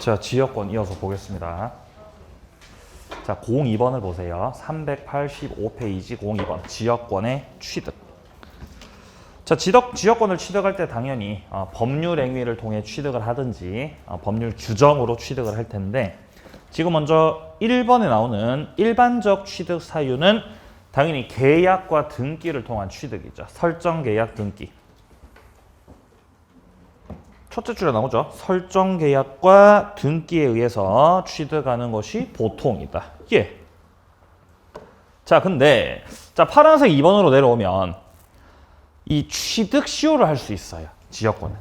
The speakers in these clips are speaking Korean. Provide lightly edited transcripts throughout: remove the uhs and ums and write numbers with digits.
자, 지역권 이어서 보겠습니다. 자, 02번을 보세요. 385페이지 02번. 지역권의 취득. 자, 지역권을 취득할 때 당연히 법률 행위를 통해 취득을 하든지 법률 규정으로 취득을 할 텐데, 지금 먼저 1번에 나오는 일반적 취득 사유는 당연히 계약과 등기를 통한 취득이죠. 설정 계약 등기. 첫째 줄에 나오죠. 설정 계약과 등기에 의해서 취득하는 것이 보통이다. 예. 자, 근데 파란색 2번으로 내려오면 이 취득 시효를 할 수 있어요. 지역권은.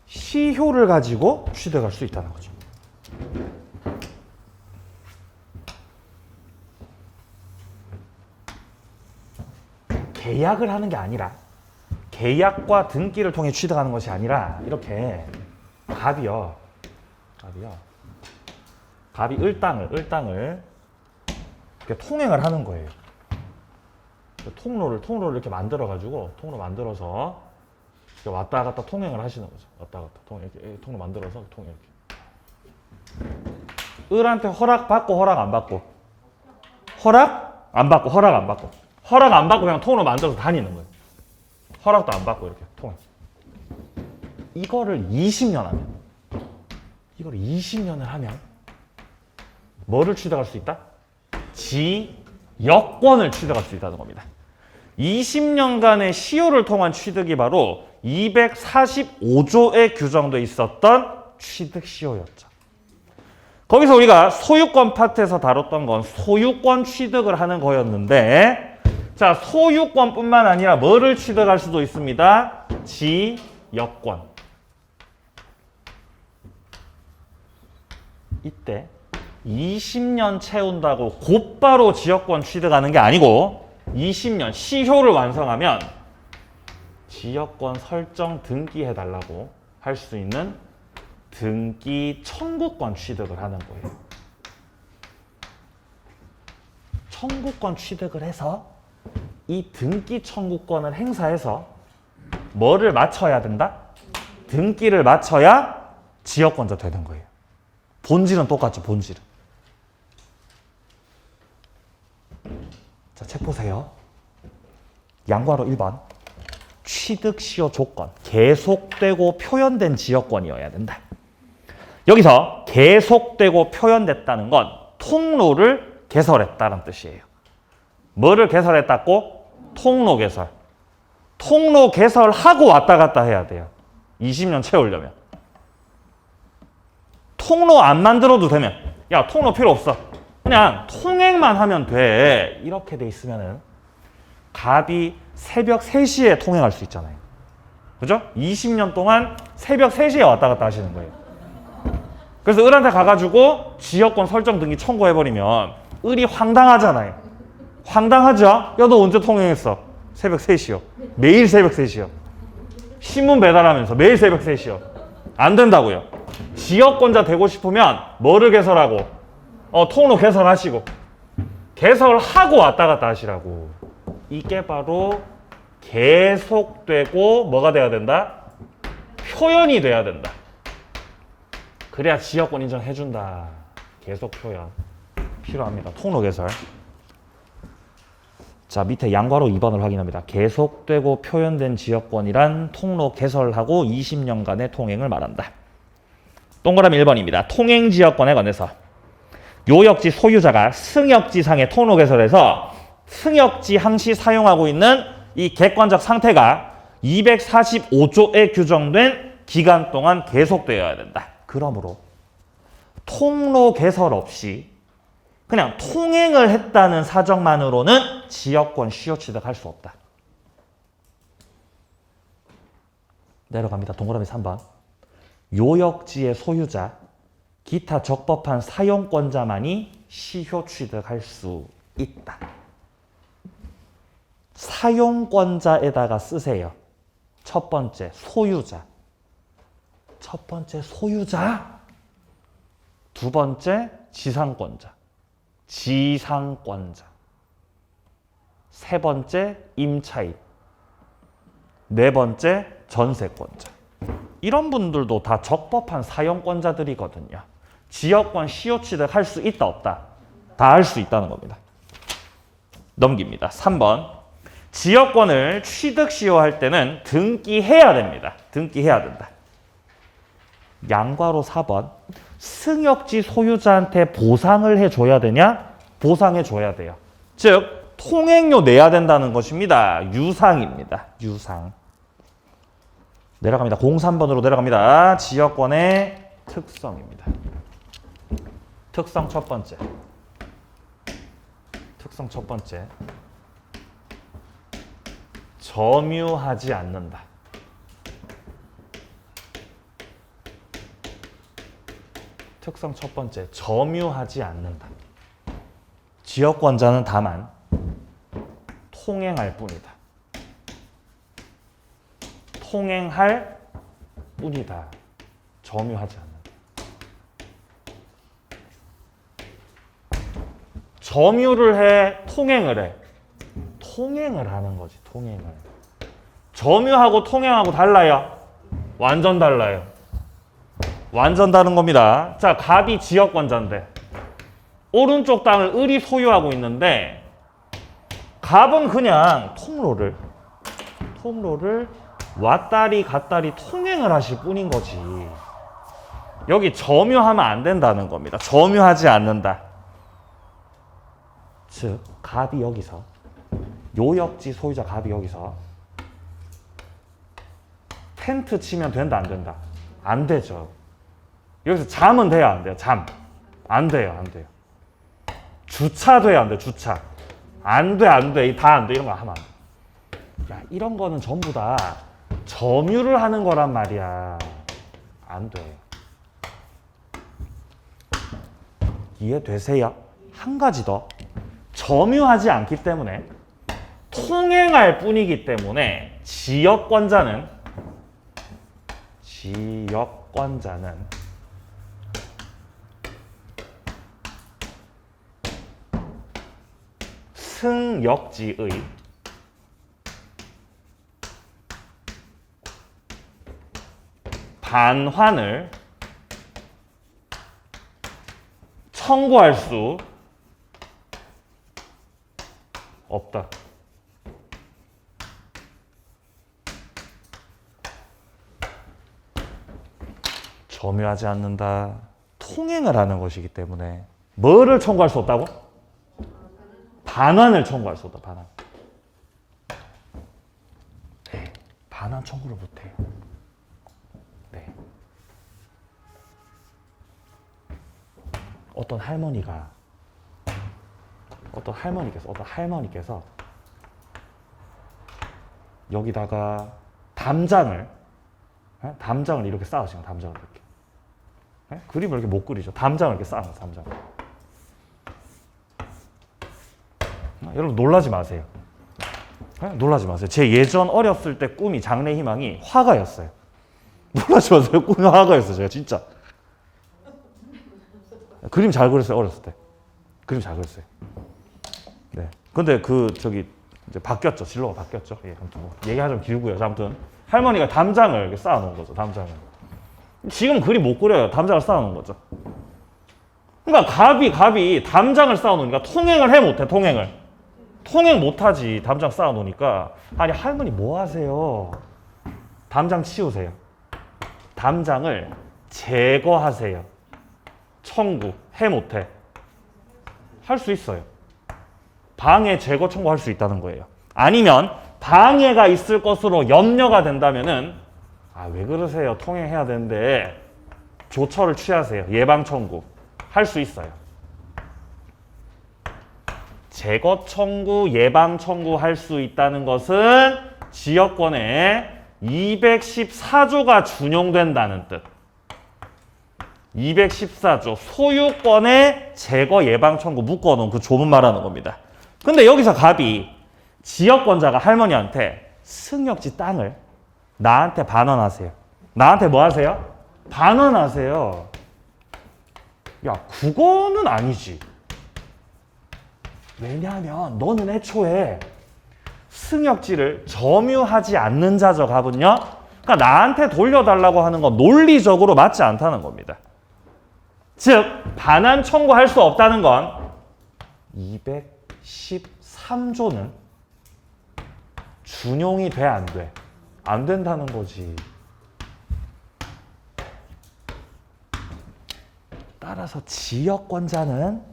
시효를 가지고 취득할 수 있다는 거죠. 계약을 하는 게 아니라, 계약과 등기를 통해 취득하는 것이 아니라, 이렇게 갑이 을당을 이렇게 통행을 하는 거예요. 통로를 이렇게 만들어가지고, 통로 만들어서 이렇게 왔다 갔다 통행을 하시는 거죠. 왔다 갔다 이렇게 통로 만들어서 통행 이렇게. 을한테 허락 받고 허락 안 받고, 허락 안 받고 그냥 통로 만들어서 다니는 거예요. 허락도 안 받고 이렇게 통행. 이거를 20년을 하면 뭐를 취득할 수 있다? 지역권을 취득할 수 있다는 겁니다. 20년간의 시효를 통한 취득이 바로 245조에 규정돼 있었던 취득 시효였죠. 거기서 우리가 소유권 파트에서 다뤘던 건 소유권 취득을 하는 거였는데, 자, 소유권뿐만 아니라 뭐를 취득할 수도 있습니다. 지역권. 이때 20년 채운다고 곧바로 지역권 취득하는 게 아니고 20년 시효를 완성하면 지역권 설정 등기해달라고 할 수 있는 등기 청구권 취득을 하는 거예요. 청구권 취득을 해서 이 등기 청구권을 행사해서 뭐를 맞춰야 된다? 등기를 맞춰야 지역권자 되는 거예요. 본질은 똑같죠, 본질은. 자, 책 보세요. 양괄호 1번. 취득 시효 조건. 계속되고 표현된 지역권이어야 된다. 여기서 계속되고 표현됐다는 건 통로를 개설했다는 뜻이에요. 뭐를 개설했다고? 통로 개설. 통로 개설하고 왔다 갔다 해야 돼요. 20년 채우려면. 통로 안 만들어도 되면, 야, 통로 필요 없어. 그냥 통행만 하면 돼. 이렇게 돼 있으면은 갑이 새벽 3시에 통행할 수 있잖아요. 그죠? 20년 동안 새벽 3시에 왔다 갔다 하시는 거예요. 그래서 을한테 가가지고 지역권 설정 등기 청구해버리면 을이 황당하잖아요. 황당하죠? 야, 너 언제 통행했어? 새벽 3시요. 매일 새벽 3시요. 신문 배달하면서 매일 새벽 3시요. 안 된다고요. 지역권자 되고 싶으면 뭐를 개설하고? 통로 개설하시고. 개설하고 왔다 갔다 하시라고. 이게 바로 계속되고 뭐가 돼야 된다? 표현이 돼야 된다. 그래야 지역권 인정해준다. 계속 표현. 필요합니다. 통로 개설. 자, 밑에 양괄호 2번을 확인합니다. 계속되고 표현된 지역권이란 통로 개설하고 20년간의 통행을 말한다. 동그라미 1번입니다. 통행지역권에 관해서 요역지 소유자가 승역지상의 통로 개설에서 승역지 항시 사용하고 있는 이 객관적 상태가 245조에 규정된 기간 동안 계속되어야 된다. 그러므로 통로 개설 없이 그냥 통행을 했다는 사정만으로는 지역권 시효 취득할 수 없다. 내려갑니다. 동그라미 3번. 요역지의 소유자, 기타 적법한 사용권자만이 시효 취득할 수 있다. 사용권자에다가 쓰세요. 첫 번째, 소유자. 첫 번째, 소유자. 두 번째, 지상권자. 지상권자. 세 번째, 임차인. 네 번째, 전세권자. 이런 분들도 다 적법한 사용권자들이거든요. 지역권 시효 취득할 수 있다 없다? 다 할 수 있다는 겁니다. 넘깁니다. 3번. 지역권을 취득 시효할 때는 등기해야 됩니다. 등기해야 된다. 양괄호 4번. 승역지 소유자한테 보상을 해줘야 되냐? 보상해줘야 돼요. 즉 통행료 내야 된다는 것입니다. 유상입니다. 유상. 내려갑니다. 03번으로 내려갑니다. 지역권의 특성입니다. 특성 첫 번째. 특성 첫 번째. 점유하지 않는다. 특성 첫 번째. 점유하지 않는다. 지역권자는 다만 통행할 뿐이다. 통행할 뿐이다. 점유하지 않는다. 점유를 해, 통행을 해. 통행을 하는 거지, 통행을. 점유하고 통행하고 달라요? 완전 달라요. 완전 다른 겁니다. 자, 갑이 지역권자인데 오른쪽 땅을 을이 소유하고 있는데 갑은 그냥 통로를 왔다리 갔다리 통행을 하실 뿐인 거지. 여기 점유하면 안 된다는 겁니다. 점유하지 않는다. 즉 갑이 여기서 요역지 소유자 갑이 여기서 텐트 치면 된다 안 된다? 안 되죠. 여기서 잠은 돼야 안 돼요? 잠. 안 돼요. 안 돼요. 주차 돼야 안 돼. 주차. 안 돼. 안 돼. 다 안 돼. 이런 거 하면 안 돼. 야, 이런 거는 전부 다 점유를 하는 거란 말이야. 안 돼. 이해되세요? 한 가지 더. 점유하지 않기 때문에 통행할 뿐이기 때문에 지역권자는 승역지의 반환을 청구할 수 없다. 점유하지 않는다. 통행을 하는 것이기 때문에 뭐를 청구할 수 없다고? 반환을 청구할 수 없다. 반환. 네, 반환 청구를 못해요. 네. 어떤 할머니께서 여기다가 담장을 이렇게 쌓으시면 담장을 이렇게. 네? 그림을 이렇게 못 그리죠. 담장을 이렇게 쌓는 담장. 여러분 놀라지 마세요. 네? 놀라지 마세요. 제 예전 어렸을 때 꿈이 장래 희망이 화가였어요. 놀라지 마세요. 꿈이 화가였어요. 제가 진짜. 그림 잘 그렸어요. 어렸을 때. 그림 잘 그렸어요. 네. 근데 이제 바뀌었죠. 진로가 바뀌었죠. 예, 아무튼 뭐 얘기하자면 길고요. 아무튼 할머니가 담장을 이렇게 쌓아놓은 거죠. 담장을. 지금 그림 못 그려요. 담장을 쌓아놓은 거죠. 그러니까 갑이 담장을 쌓아놓으니까 통행을 해 못해. 통행 못하지. 담장 쌓아놓으니까. 아니 할머니 뭐 하세요? 담장 치우세요. 담장을 제거하세요. 청구 해 못해? 할 수 있어요. 방해 제거 청구할 수 있다는 거예요. 아니면 방해가 있을 것으로 염려가 된다면은 왜 그러세요? 통행해야 되는데 조처를 취하세요. 예방 청구 할 수 있어요. 제거 청구, 예방 청구 할 수 있다는 것은 지역권에 214조가 준용된다는 뜻. 214조 소유권의 제거 예방 청구 묶어놓은 그 조문 말하는 겁니다. 근데 여기서 갑이 지역권자가 할머니한테 승역지 땅을 나한테 반환하세요. 나한테 뭐 하세요? 반환하세요. 야, 그거는 아니지. 왜냐하면 너는 애초에 승역지를 점유하지 않는 자죠, 갑은요. 그러니까 나한테 돌려달라고 하는 건 논리적으로 맞지 않다는 겁니다. 즉 반환 청구할 수 없다는 건 213조는 준용이 돼, 안 돼? 안 된다는 거지. 따라서 지역권자는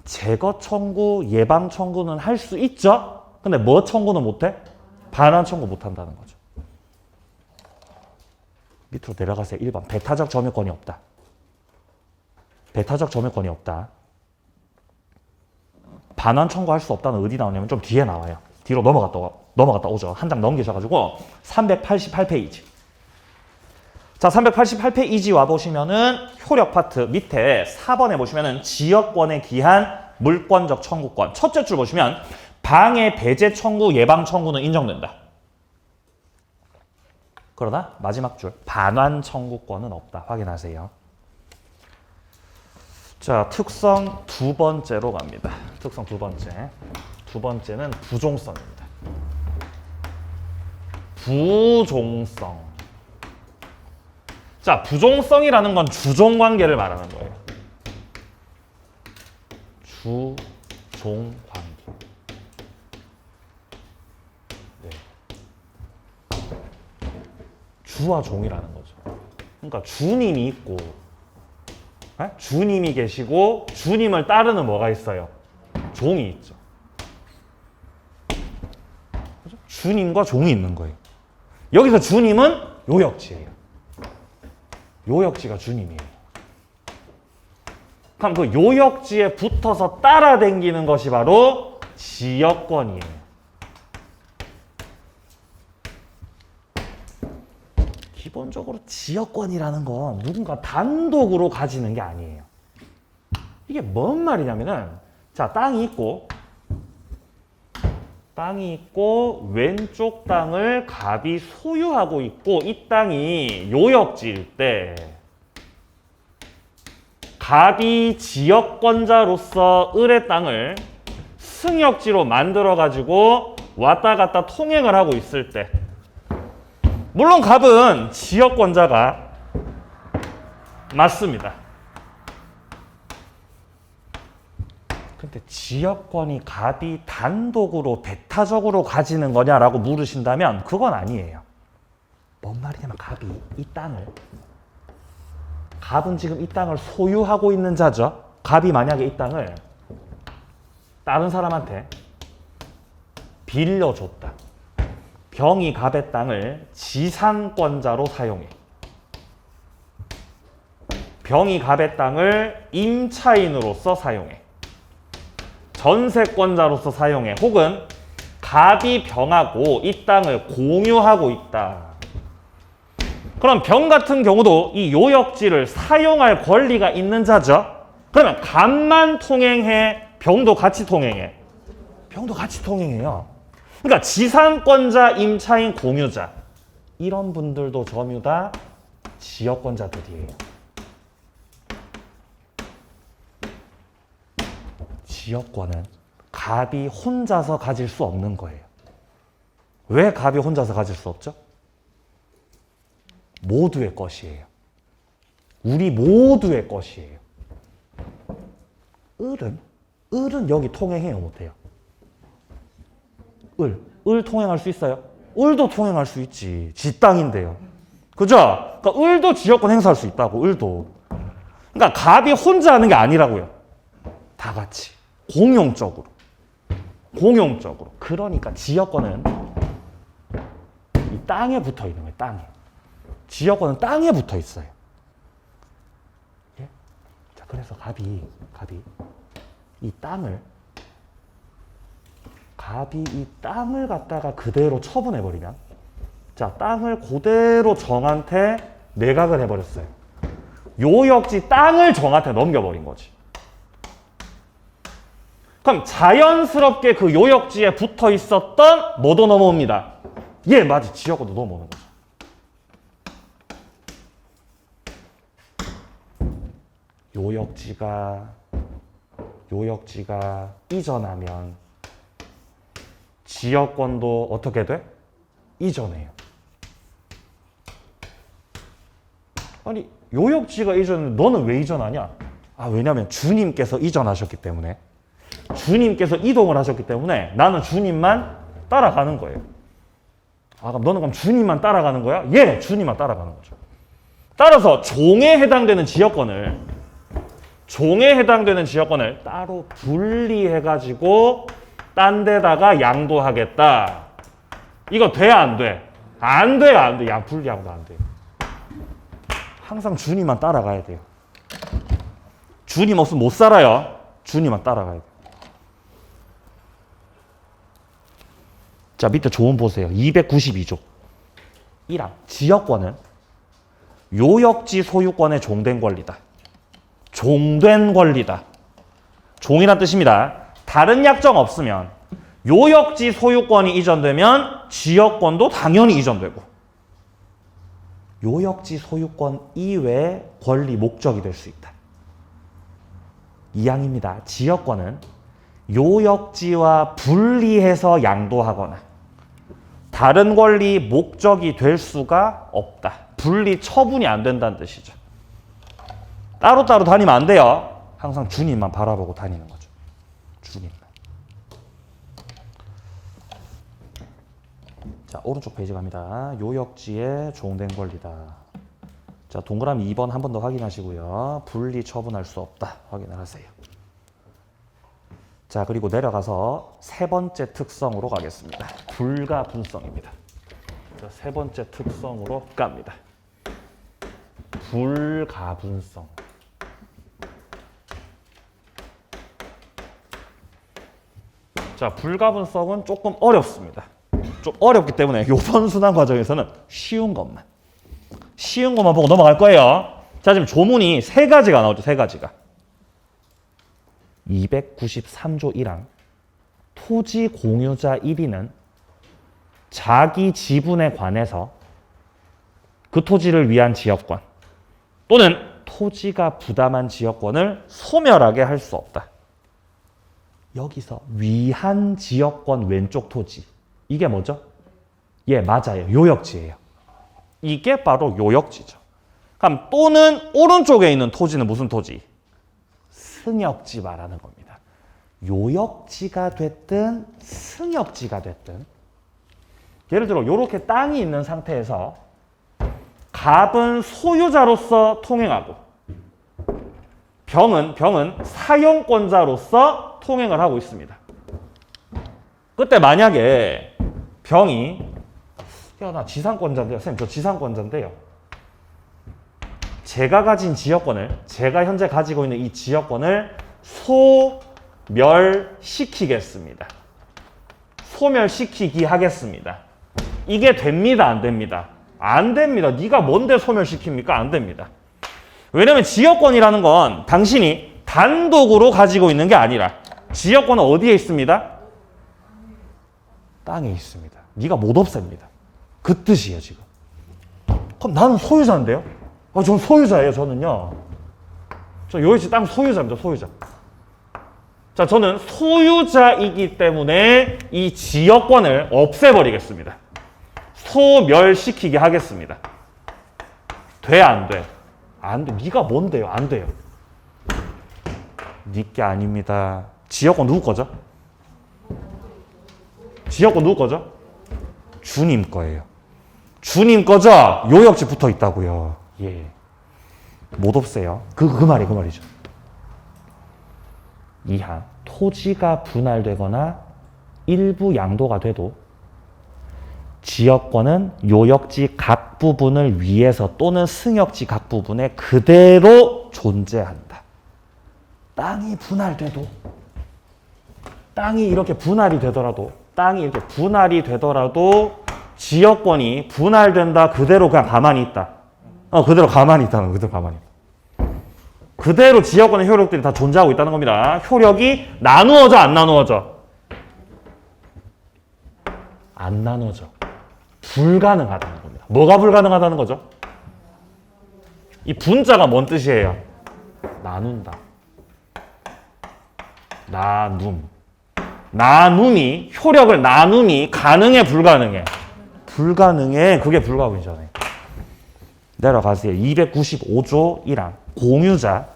제거 청구, 예방 청구는 할 수 있죠? 근데 뭐 청구는 못해? 반환 청구 못한다는 거죠. 밑으로 내려가세요. 1번. 배타적 점유권이 없다. 배타적 점유권이 없다. 반환 청구할 수 없다는 어디 나오냐면 좀 뒤에 나와요. 뒤로 넘어갔다 오죠. 한 장 넘기셔가지고 388페이지. 자, 388페이지 와보시면은 효력 파트 밑에 4번에 보시면은 지역권에 기한 물권적 청구권. 첫째 줄 보시면 방해 배제 청구, 예방 청구는 인정된다. 그러나 마지막 줄 반환 청구권은 없다. 확인하세요. 자, 특성 두 번째로 갑니다. 특성 두 번째. 두 번째는 부종성입니다. 부종성. 자, 부종성이라는 건 주종관계를 말하는 거예요. 주종관계. 네. 주와 종이라는 거죠. 그러니까 주님이 있고, 주님이 계시고 주님을 따르는 뭐가 있어요? 종이 있죠. 그죠? 주님과 종이 있는 거예요. 여기서 주님은 요역지예요. 요역지가 주님이에요. 그럼 그 요역지에 붙어서 따라다니는 것이 바로 지역권이에요. 기본적으로 지역권이라는 건 누군가 단독으로 가지는 게 아니에요. 이게 뭔 말이냐면은, 자, 땅이 있고 왼쪽 땅을 갑이 소유하고 있고 이 땅이 요역지일 때 갑이 지역권자로서 을의 땅을 승역지로 만들어 가지고 왔다 갔다 통행을 하고 있을 때, 물론 갑은 지역권자가 맞습니다. 근데 지역권이 갑이 단독으로 배타적으로 가지는 거냐라고 물으신다면 그건 아니에요. 뭔 말이냐면 갑은 지금 이 땅을 소유하고 있는 자죠. 갑이 만약에 이 땅을 다른 사람한테 빌려줬다. 병이 갑의 땅을 지상권자로 사용해. 병이 갑의 땅을 임차인으로서 사용해. 전세권자로서 사용해. 혹은 갑이 병하고 이 땅을 공유하고 있다. 그럼 병 같은 경우도 이 요역지를 사용할 권리가 있는 자죠. 그러면 갑만 통행해? 병도 같이 통행해? 병도 같이 통행해요. 그러니까 지상권자, 임차인, 공유자, 이런 분들도 점유 다 지역권자들이에요. 지역권은 갑이 혼자서 가질 수 없는 거예요. 왜 갑이 혼자서 가질 수 없죠? 모두의 것이에요. 우리 모두의 것이에요. 을은 여기 통행해요, 못해요? 을 통행할 수 있어요? 을도 통행할 수 있지. 지 땅인데요. 그죠? 그러니까 을도 지역권 행사할 수 있다고, 을도. 그러니까 갑이 혼자 하는 게 아니라고요. 다 같이. 공용적으로. 그러니까 지역권은 이 땅에 붙어 있는 거예요, 땅에. 지역권은 땅에 붙어 있어요. 예? 자, 그래서 갑이 이 땅을 갖다가 그대로 처분해버리면, 자, 땅을 그대로 정한테 매각을 해버렸어요. 요역지 땅을 정한테 넘겨버린 거지. 그럼 자연스럽게 그 요역지에 붙어 있었던 뭐도 넘어옵니다. 예, 맞지. 지역권도 넘어오는 거죠. 요역지가 이전하면 지역권도 어떻게 돼? 이전해요. 아니 요역지가 이전했는데 너는 왜 이전하냐? 아 왜냐면 주님께서 이전하셨기 때문에 주님께서 이동을 하셨기 때문에 나는 주님만 따라가는 거예요. 아 그럼 너는 그럼 주님만 따라가는 거야? 예, 주님만 따라가는 거죠. 따라서 종에 해당되는 지역권을 따로 분리해가지고 딴 데다가 양도하겠다. 이거 돼, 안 돼? 안 돼요, 안 돼. 야, 분리하고도 안 돼요. 항상 주님만 따라가야 돼요. 주님 없으면 못 살아요. 주님만 따라가야 돼요. 자, 밑에 조문 보세요. 292조. 1항. 지역권은 요역지 소유권의 종된 권리다. 종된 권리다. 종이란 뜻입니다. 다른 약정 없으면 요역지 소유권이 이전되면 지역권도 당연히 이전되고 요역지 소유권 이외의 권리 목적이 될 수 있다. 2항입니다. 지역권은 요역지와 분리해서 양도하거나 다른 권리 목적이 될 수가 없다. 분리 처분이 안 된다는 뜻이죠. 따로따로 다니면 안 돼요. 항상 주님만 바라보고 다니는 거죠. 주님만. 자, 오른쪽 페이지 갑니다. 요역지의 종된 권리다. 자, 동그라미 2번 한 번 더 확인하시고요. 분리 처분할 수 없다. 확인을 하세요. 자, 그리고 내려가서 세 번째 특성으로 가겠습니다. 불가분성입니다. 자, 세 번째 특성으로 갑니다. 불가분성. 자, 불가분성은 조금 어렵습니다. 좀 어렵기 때문에 이번 순환 과정에서는 쉬운 것만 보고 넘어갈 거예요. 자, 지금 조문이 세 가지가 나오죠. 세 가지가. 293조 1항 토지 공유자 1인은 자기 지분에 관해서 그 토지를 위한 지역권 또는 토지가 부담한 지역권을 소멸하게 할 수 없다. 여기서 위한 지역권 왼쪽 토지 이게 뭐죠? 예, 맞아요. 요역지예요. 이게 바로 요역지죠. 그럼 또는 오른쪽에 있는 토지는 무슨 토지? 승역지 말하는 겁니다. 요역지가 됐든 승역지가 됐든 예를 들어 이렇게 땅이 있는 상태에서 갑은 소유자로서 통행하고 병은 사용권자로서 통행을 하고 있습니다. 그때 만약에 병이 야, 나 지상권자인데요. 선생님, 저 지상권자인데요. 제가 가진 지역권을, 제가 현재 가지고 있는 이 지역권을 소멸시키겠습니다. 소멸시키기 하겠습니다. 이게 됩니다, 안 됩니다? 안 됩니다. 네가 뭔데 소멸시킵니까? 안 됩니다. 왜냐면 지역권이라는 건 당신이 단독으로 가지고 있는 게 아니라 지역권은 어디에 있습니다? 땅에 있습니다. 네가 못 없앱니다. 그 뜻이에요, 지금. 그럼 나는 소유자인데요? 전 소유자예요, 저는요. 저 요역지 땅 소유자입니다, 소유자. 자, 저는 소유자이기 때문에 이 지역권을 없애버리겠습니다. 소멸시키게 하겠습니다. 돼, 안 돼? 안 돼. 네가 뭔데요? 안 돼요. 네 게 아닙니다. 지역권 누구 거죠? 지역권 누구 거죠? 주님 거예요. 주님 거죠? 요역지 붙어 있다고요. 예. 못 없애요. 그 말이죠. 2항. 토지가 분할되거나 일부 양도가 돼도 지역권은 요역지 각 부분을 위해서 또는 승역지 각 부분에 그대로 존재한다. 땅이 분할돼도 땅이 이렇게 분할이 되더라도 지역권이 분할된다. 그대로 그냥 가만히 있다. 그대로 가만히 있다는 거예요. 그대로 지역권의 효력들이 다 존재하고 있다는 겁니다. 효력이 나누어져, 안 나누어져? 안 나누어져. 불가능하다는 겁니다. 뭐가 불가능하다는 거죠? 이 분자가 뭔 뜻이에요? 나눈다. 나눔이, 효력을 나눔이 가능해, 불가능해? 불가능해. 그게 불가분이잖아요. 내려가세요. 295조 1항 공유자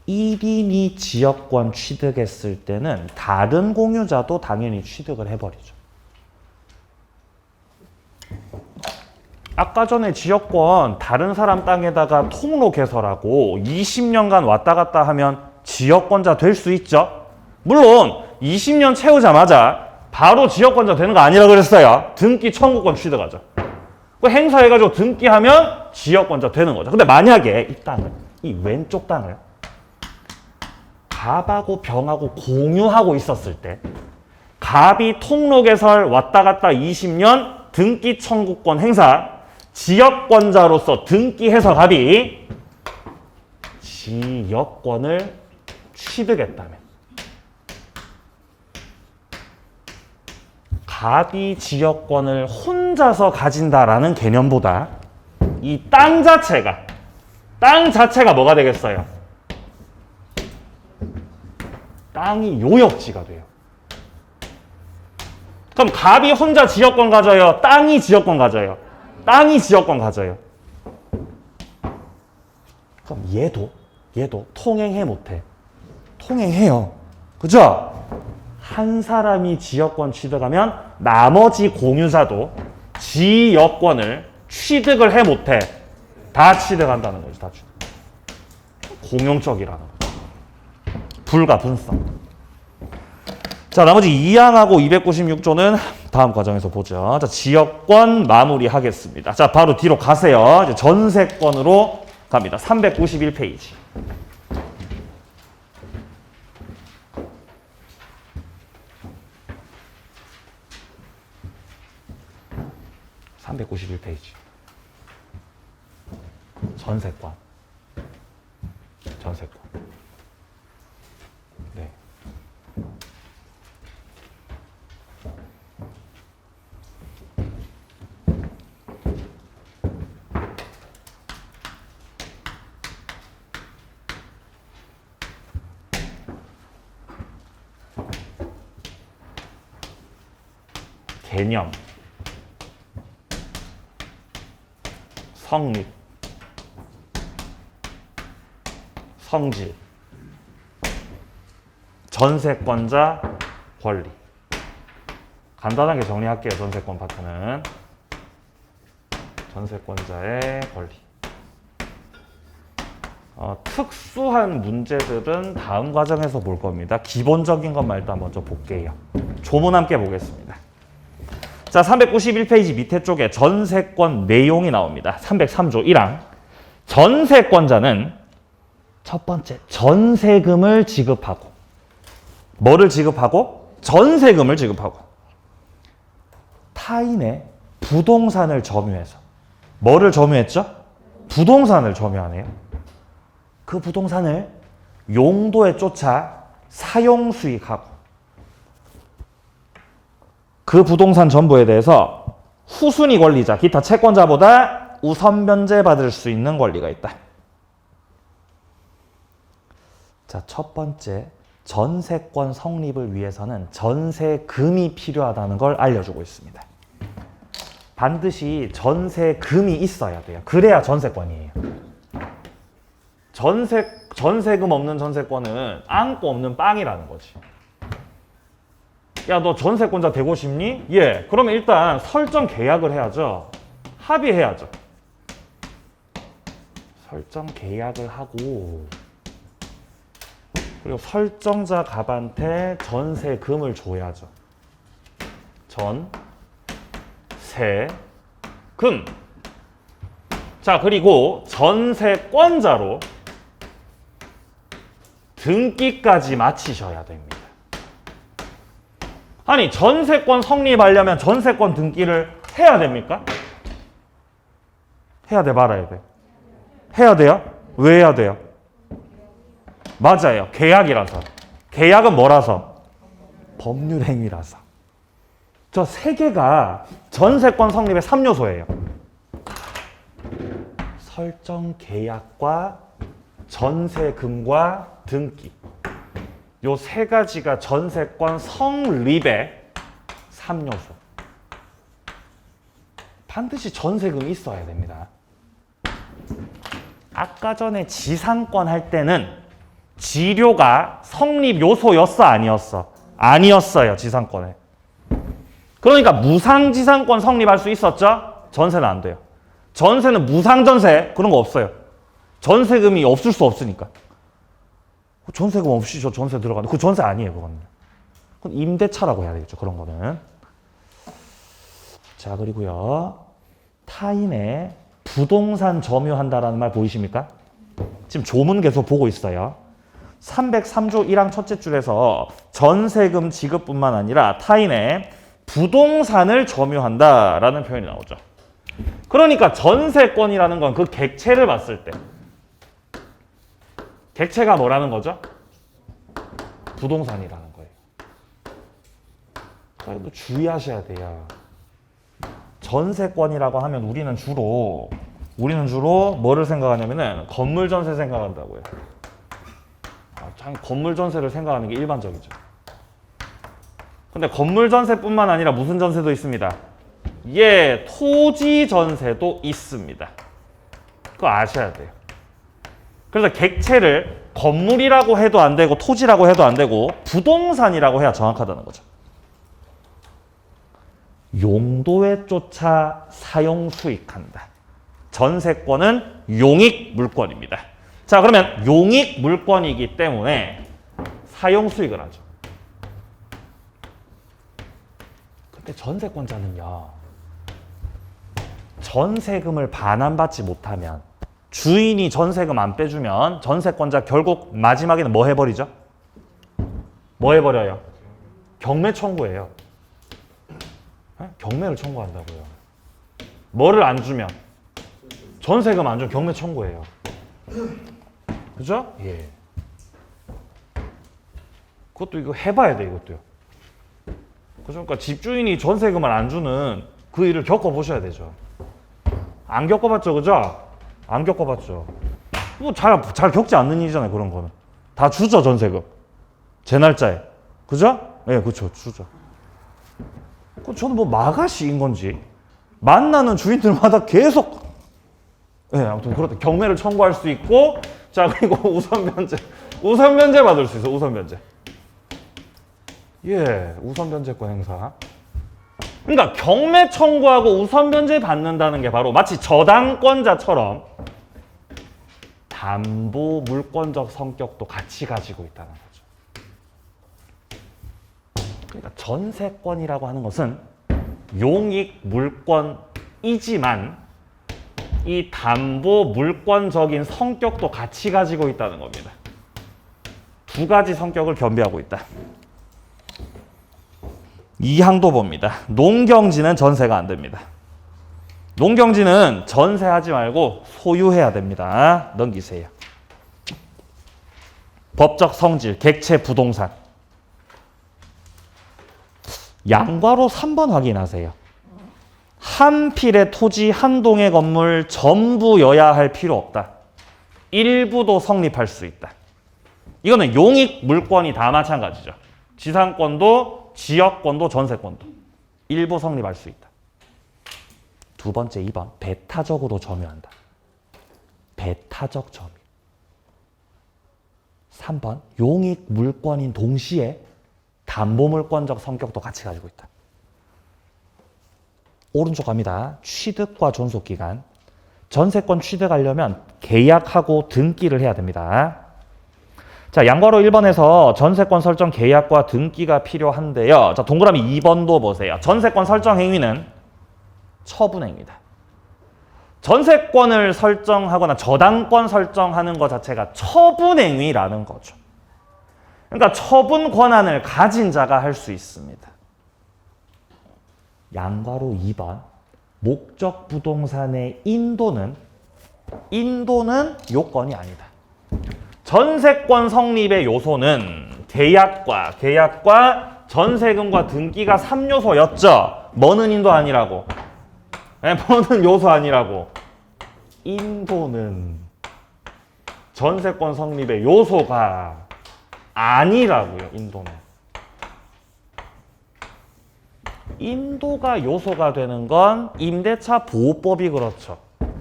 1인이 지역권 취득했을 때는 다른 공유자도 당연히 취득을 해버리죠. 아까 전에 지역권 다른 사람 땅에다가 통로 개설하고 20년간 왔다 갔다 하면 지역권자 될 수 있죠. 물론 20년 채우자마자 바로 지역권자 되는 거 아니라 그랬어요. 등기 청구권 취득하죠. 그 행사해가지고 등기하면 지역권자 되는 거죠. 근데 만약에 이 땅을, 이 왼쪽 땅을 갑하고 병하고 공유하고 있었을 때 갑이 통로 개설 왔다 갔다 20년 등기 청구권 행사 지역권자로서 등기해서 갑이 지역권을 취득했다면 갑이 지역권을 혼자서 가진다라는 개념보다 이 땅 자체가 뭐가 되겠어요? 땅이 요역지가 돼요. 그럼 갑이 혼자 지역권 가져요? 땅이 지역권 가져요? 땅이 지역권 가져요. 그럼 얘도 통행해 못해? 통행해요. 그죠? 한 사람이 지역권 취득하면 나머지 공유자도 지역권을 취득을 해 못해? 다 취득한다는 거죠. 다 취득. 공용적이라는 거죠. 불가분성. 자, 나머지 2항하고 296조는 다음 과정에서 보죠. 자, 지역권 마무리하겠습니다. 자, 바로 뒤로 가세요. 이제 전세권으로 갑니다. 391페이지. 전세권. 네. 개념, 성립, 성질, 전세권자 권리. 간단하게 정리할게요. 전세권 파트는 전세권자의 권리. 특수한 문제들은 다음 과정에서 볼 겁니다. 기본적인 것만 일단 먼저 볼게요. 조문 함께 보겠습니다. 자, 391페이지 밑에 쪽에 전세권 내용이 나옵니다. 303조 1항. 전세권자는 첫 번째, 전세금을 지급하고. 뭐를 지급하고? 전세금을 지급하고. 타인의 부동산을 점유해서. 뭐를 점유했죠? 부동산을 점유하네요. 그 부동산을 용도에 쫓아 사용 수익하고 그 부동산 전부에 대해서 후순위 권리자, 기타 채권자보다 우선 변제받을 수 있는 권리가 있다. 자, 첫 번째, 전세권 성립을 위해서는 전세금이 필요하다는 걸 알려주고 있습니다. 반드시 전세금이 있어야 돼요. 그래야 전세권이에요. 전세금 없는 전세권은 안고 없는 빵이라는 거지. 야, 너 전세권자 되고 싶니? 예. 그러면 일단 설정 계약을 해야죠. 합의해야죠. 설정 계약을 하고 그리고 설정자 갑한테 전세금을 줘야죠. 전세금. 자, 그리고 전세권자로 등기까지 마치셔야 됩니다. 아니, 전세권 성립하려면 전세권 등기를 해야 됩니까? 해야 돼, 말아야 돼? 해야 돼요? 왜 해야 돼요? 맞아요. 계약이라서. 계약은 뭐라서? 법률 행위라서. 저 세 개가 전세권 성립의 3요소예요. 설정 계약과 전세금과 등기. 요 세 가지가 전세권 성립의 3요소. 반드시 전세금이 있어야 됩니다. 아까 전에 지상권 할 때는 지료가 성립 요소였어, 아니었어? 아니었어요, 지상권에. 그러니까 무상지상권 성립할 수 있었죠? 전세는 안 돼요. 전세는 무상전세 그런 거 없어요. 전세금이 없을 수 없으니까. 전세금 없이 저 전세 들어가는데 그 전세 아니에요, 그건. 그건 임대차라고 해야 되겠죠, 그런 거는. 자, 그리고요. 타인의 부동산 점유한다라는 말 보이십니까? 지금 조문 계속 보고 있어요. 303조 1항 첫째 줄에서 전세금 지급뿐만 아니라 타인의 부동산을 점유한다라는 표현이 나오죠. 그러니까 전세권이라는 건 그 객체를 봤을 때 객체가 뭐라는 거죠? 부동산이라는 거예요. 그러니까 주의하셔야 돼요. 전세권이라고 하면 우리는 주로 뭐를 생각하냐면은 건물 전세 생각한다고요. 건물 전세를 생각하는 게 일반적이죠. 근데 건물 전세뿐만 아니라 무슨 전세도 있습니다. 예, 토지 전세도 있습니다. 그거 아셔야 돼요. 그래서 객체를 건물이라고 해도 안 되고 토지라고 해도 안 되고 부동산이라고 해야 정확하다는 거죠. 용도에 쫓아 사용 수익한다. 전세권은 용익 물권입니다. 자, 그러면 용익 물권이기 때문에 사용 수익을 하죠. 근데 전세권자는요, 전세금을 반환받지 못하면, 주인이 전세금 안 빼주면 전세권자 결국 마지막에는 뭐 해버리죠? 뭐 해버려요? 경매 청구해요. 경매를 청구한다고요. 뭐를 안 주면? 전세금 안 주면 경매 청구해요. 그죠? 예. 그것도 이거 해봐야 돼, 이것도요. 그죠? 그러니까 집주인이 전세금을 안 주는 그 일을 겪어보셔야 되죠. 안 겪어봤죠, 그죠? 안 겪어봤죠. 뭐 잘 겪지 않는 일이잖아요, 그런 거는. 다 주죠, 전세금. 제 날짜에. 그죠? 예, 네, 그렇죠, 주죠. 저는 뭐 마가시인 건지 만나는 주인들마다 계속 아무튼 그렇다. 경매를 청구할 수 있고, 자, 그리고 우선 변제 받을 수 있어. 우선 변제. 예, 우선 변제권 행사. 그러니까 경매 청구하고 우선 변제 받는다는 게 바로 마치 저당권자처럼 담보 물권적 성격도 같이 가지고 있다는 거죠. 그러니까 전세권이라고 하는 것은 용익 물권이지만 이 담보 물권적인 성격도 같이 가지고 있다는 겁니다. 두 가지 성격을 겸비하고 있다. 이 항도 봅니다. 농경지는 전세가 안 됩니다. 농경지는 전세하지 말고 소유해야 됩니다. 넘기세요. 법적 성질, 객체 부동산. 양괄호 3번 확인하세요. 한 필의 토지, 한 동의 건물 전부여야 할 필요 없다. 일부도 성립할 수 있다. 이거는 용익 물권이 다 마찬가지죠. 지상권도, 지역권도, 전세권도 일부 성립할 수 있다. 두 번째, 2번. 배타적으로 점유한다. 배타적 점유. 3번. 용익 물권인 동시에 담보물권적 성격도 같이 가지고 있다. 오른쪽 갑니다. 취득과 존속기간. 전세권 취득하려면 계약하고 등기를 해야 됩니다. 자, 양괄호 1번에서 전세권 설정 계약과 등기가 필요한데요. 자, 동그라미 2번도 보세요. 전세권 설정 행위는 처분행위다. 전세권을 설정하거나 저당권 설정하는 것 자체가 처분행위라는 거죠. 그러니까 처분 권한을 가진 자가 할 수 있습니다. 양괄호 2번. 목적 부동산의 인도는 요건이 아니다. 전세권 성립의 요소는 계약과 전세금과 등기가 3요소였죠. 뭐는 인도 아니라고? 네, 뭐는 요소 아니라고? 인도는 전세권 성립의 요소가 아니라고요. 인도가 요소가 되는 건 임대차 보호법이 그렇죠.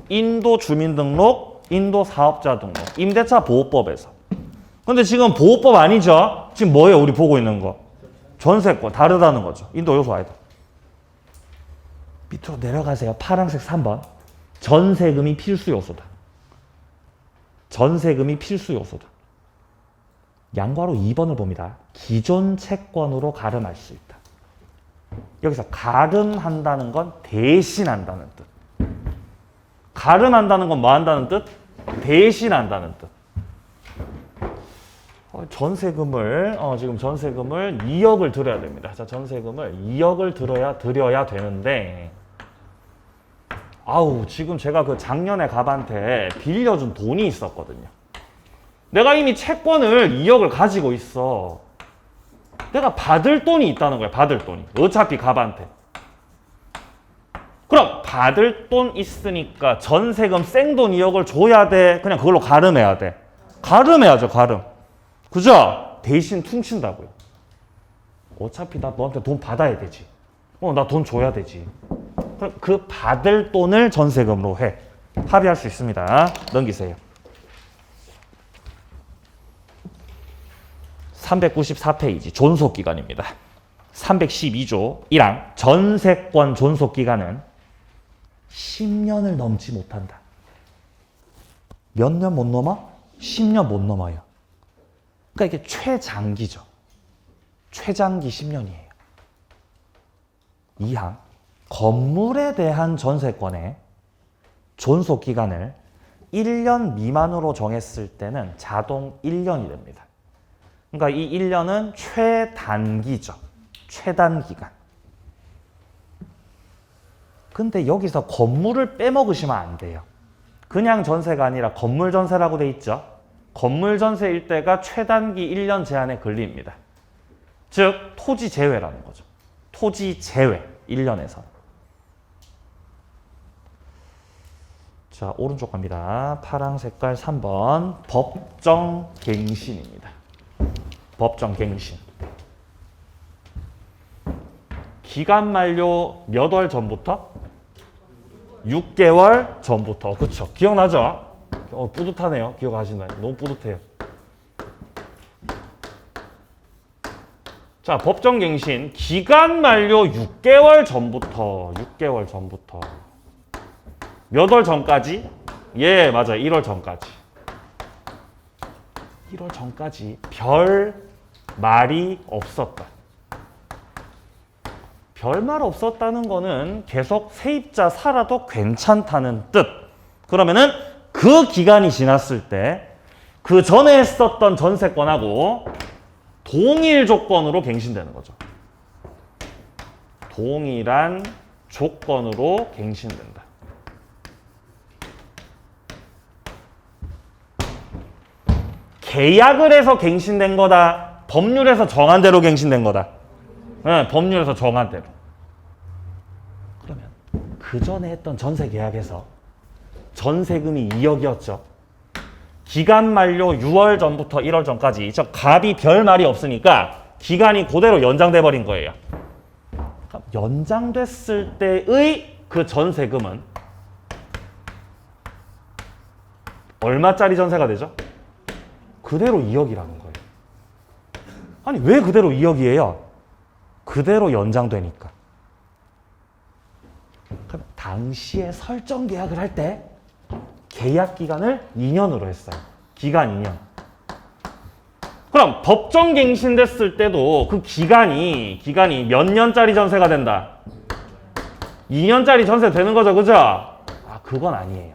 인도 주민등록 인도 사업자 등록, 임대차 보호법에서. 근데 지금 보호법 아니죠? 지금 뭐예요? 우리 보고 있는 거. 전세권 다르다는 거죠. 인도 요소 아니다. 밑으로 내려가세요. 파란색 3번. 전세금이 필수 요소다. 전세금이 필수 요소다. 양괄호 2번을 봅니다. 기존 채권으로 가름할 수 있다. 여기서 가름한다는 건 대신한다는 뜻. 가름한다는 건 뭐 한다는 뜻? 대신한다는 뜻. 지금 전세금을 2억을 들여야 됩니다. 자, 전세금을 2억을 드려야 되는데, 지금 제가 그 작년에 갑한테 빌려준 돈이 있었거든요. 내가 이미 채권을 2억을 가지고 있어. 내가 받을 돈이 있다는 거야, 받을 돈이. 어차피 갑한테. 그럼 받을 돈 있으니까 전세금 생돈 2억을 줘야 돼? 그냥 그걸로 가름해야 돼? 가름해야죠, 가름. 그죠? 대신 퉁친다고요. 어차피 나 너한테 돈 받아야 되지. 나 돈 줘야 되지. 그럼 그 받을 돈을 전세금으로 해. 합의할 수 있습니다. 넘기세요. 394페이지 존속기간입니다. 312조 1항 전세권 존속기간은 10년을 넘지 못한다. 몇 년 못 넘어? 10년 못 넘어요. 그러니까 이게 최장기죠. 최장기 10년이에요. 2항 건물에 대한 전세권의 존속기간을 1년 미만으로 정했을 때는 자동 1년이 됩니다. 그러니까 이 1년은 최단기죠. 최단기간. 근데 여기서 건물을 빼먹으시면 안 돼요. 그냥 전세가 아니라 건물 전세라고 돼 있죠. 건물 전세일 때가 최단기 1년 제한에 걸립니다. 즉 토지 제외라는 거죠. 토지 제외 1년에서. 자, 오른쪽 갑니다. 파랑 색깔 3번 법정갱신입니다. 법정갱신. 기간 만료 몇 월 전부터? 6개월 전부터. 그쵸? 기억나죠? 뿌듯하네요. 기억하시나요? 너무 뿌듯해요. 자, 법정갱신 기간 만료 6개월 전부터. 6개월 전부터. 몇 월 전까지? 예, 맞아요. 1월 전까지. 1월 전까지 별 말이 없었다. 별말 없었다는 거는 계속 세입자 살아도 괜찮다는 뜻. 그러면은 그 기간이 지났을 때 그 전에 했었던 전세권하고 동일 조건으로 갱신되는 거죠. 동일한 조건으로 갱신된다. 계약을 해서 갱신된 거다. 법률에서 정한 대로 갱신된 거다. 네, 법률에서 정한 대로. 그러면 그 전에 했던 전세 계약에서 전세금이 2억이었죠. 기간 만료 6월 전부터 1월 전까지 저 갑이 별 말이 없으니까 기간이 그대로 연장돼 버린 거예요. 연장됐을 때의 그 전세금은 얼마짜리 전세가 되죠? 그대로 2억이라는 거예요. 아니 왜 그대로 2억이에요? 그대로 연장되니까. 그럼 당시에 설정 계약을 할 때 계약 기간을 2년으로 했어요. 기간 2년. 그럼 법정갱신 됐을 때도 그 기간이 몇 년짜리 전세가 된다? 2년짜리 전세 되는 거죠, 그죠? 그건 아니에요.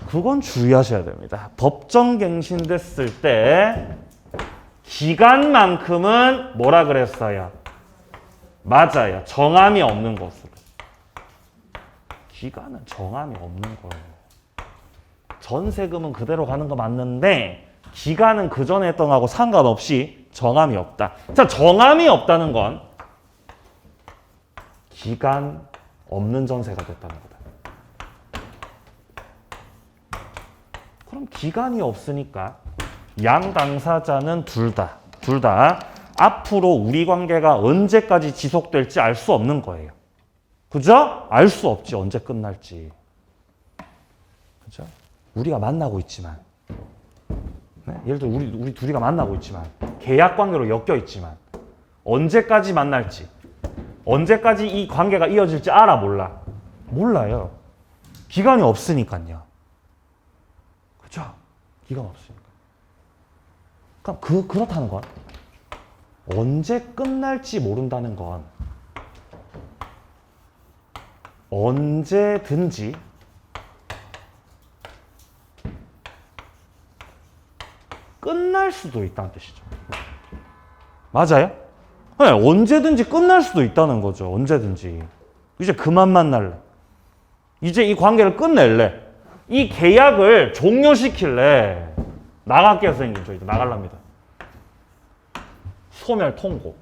그건 주의하셔야 됩니다. 법정갱신 됐을 때 기간만큼은 뭐라 그랬어요? 맞아요. 정함이 없는 것으로. 기간은 정함이 없는 거예요. 전세금은 그대로 가는 거 맞는데 기간은 그 전에 했던 거하고 상관없이 정함이 없다. 자, 정함이 없다는 건 기간 없는 전세가 됐다는 거다. 그럼 기간이 없으니까 양 당사자는 둘 다 앞으로 우리 관계가 언제까지 지속될지 알 수 없는 거예요. 그죠? 알 수 없지. 언제 끝날지. 그죠? 우리가 만나고 있지만, 네? 예를 들어 우리 둘이가 만나고 있지만, 계약 관계로 엮여 있지만, 언제까지 만날지, 언제까지 이 관계가 이어질지 알아, 몰라? 몰라요. 기간이 없으니까요. 그죠? 기간 없으니까. 그럼 그렇다는 건 언제 끝날지 모른다는 건 언제든지 끝날 수도 있다는 뜻이죠. 맞아요? 네, 언제든지 끝날 수도 있다는 거죠. 언제든지. 이제 그만 만날래. 이제 이 관계를 끝낼래. 이 계약을 종료시킬래. 나갈게요, 선생님. 저 이제 나갈랍니다. 소멸 통고.